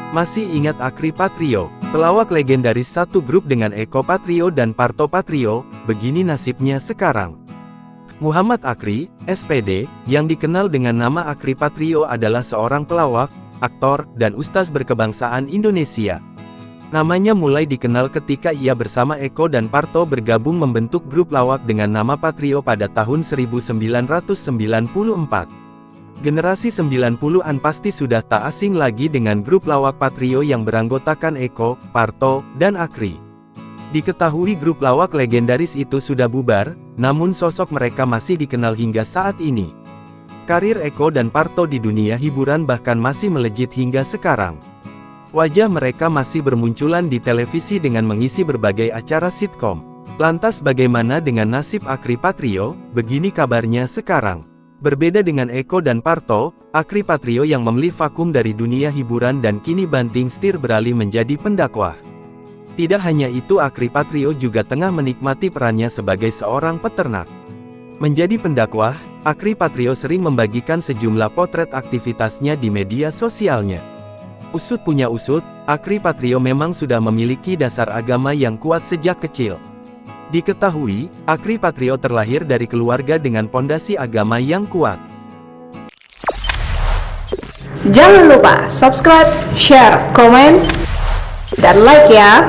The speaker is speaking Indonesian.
Masih ingat Akri Patrio, pelawak legendaris satu grup dengan Eko Patrio dan Parto Patrio? Begini nasibnya sekarang. Muhammad Akri, SPD, yang dikenal dengan nama Akri Patrio adalah seorang pelawak, aktor, dan ustaz berkebangsaan Indonesia. Namanya mulai dikenal ketika ia bersama Eko dan Parto bergabung membentuk grup lawak dengan nama Patrio pada tahun 1994. Generasi 90-an pasti sudah tak asing lagi dengan grup lawak Patrio yang beranggotakan Eko, Parto, dan Akri. Diketahui grup lawak legendaris itu sudah bubar, namun sosok mereka masih dikenal hingga saat ini. Karir Eko dan Parto di dunia hiburan bahkan masih melejit hingga sekarang. Wajah mereka masih bermunculan di televisi dengan mengisi berbagai acara sitkom. Lantas bagaimana dengan nasib Akri Patrio? Begini kabarnya sekarang. Berbeda dengan Eko dan Parto, Akri Patrio yang memilih vakum dari dunia hiburan dan kini banting setir beralih menjadi pendakwah. Tidak hanya itu, Akri Patrio juga tengah menikmati perannya sebagai seorang peternak. Menjadi pendakwah, Akri Patrio sering membagikan sejumlah potret aktivitasnya di media sosialnya. Usut punya usut, Akri Patrio memang sudah memiliki dasar agama yang kuat sejak kecil. Diketahui, Akri Patrio terlahir dari keluarga dengan pondasi agama yang kuat. Jangan lupa subscribe, share, komen, dan like ya!